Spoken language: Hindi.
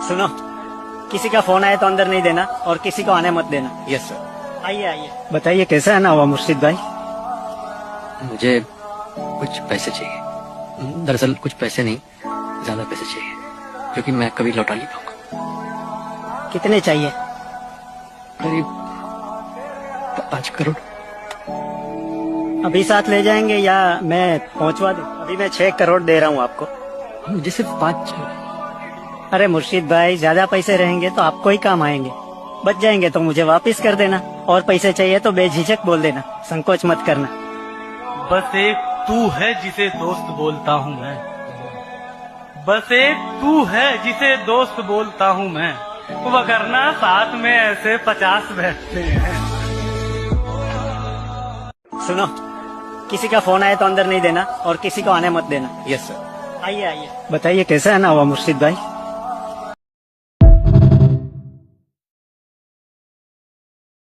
सुनो, किसी का फोन आए तो अंदर नहीं देना और किसी को आने मत देना। Yes sir. आइए आइए, बताइए कैसा है ना हुआ मुर्शिद भाई? मुझे कुछ पैसे चाहिए। दरअसल कुछ पैसे नहीं, ज्यादा पैसे चाहिए, क्योंकि मैं कभी लौटा नहीं पाऊंगा। कितने चाहिए? करीब 5 करोड़। अभी साथ ले जाएंगे या मैं पहुंचवा दूं? अभी मैं 6 करोड़ दे रहा हूँ आपको। मुझे सिर्फ 5। अरे मुर्शिद भाई, ज्यादा पैसे रहेंगे तो आपको ही काम आएंगे, बच जाएंगे तो मुझे वापस कर देना। और पैसे चाहिए तो बेझिझक बोल देना, संकोच मत करना। बस एक तू है जिसे दोस्त बोलता हूँ मैं, बस एक तू है जिसे दोस्त बोलता हूँ मैं, वरना साथ में ऐसे 50 बैठते हैं। सुनो, किसी का फोन आए तो अंदर नहीं देना और किसी को आने मत देना। Yes sir. आइए आइए, बताइए कैसा है ना हुआ मुर्शिद भाई?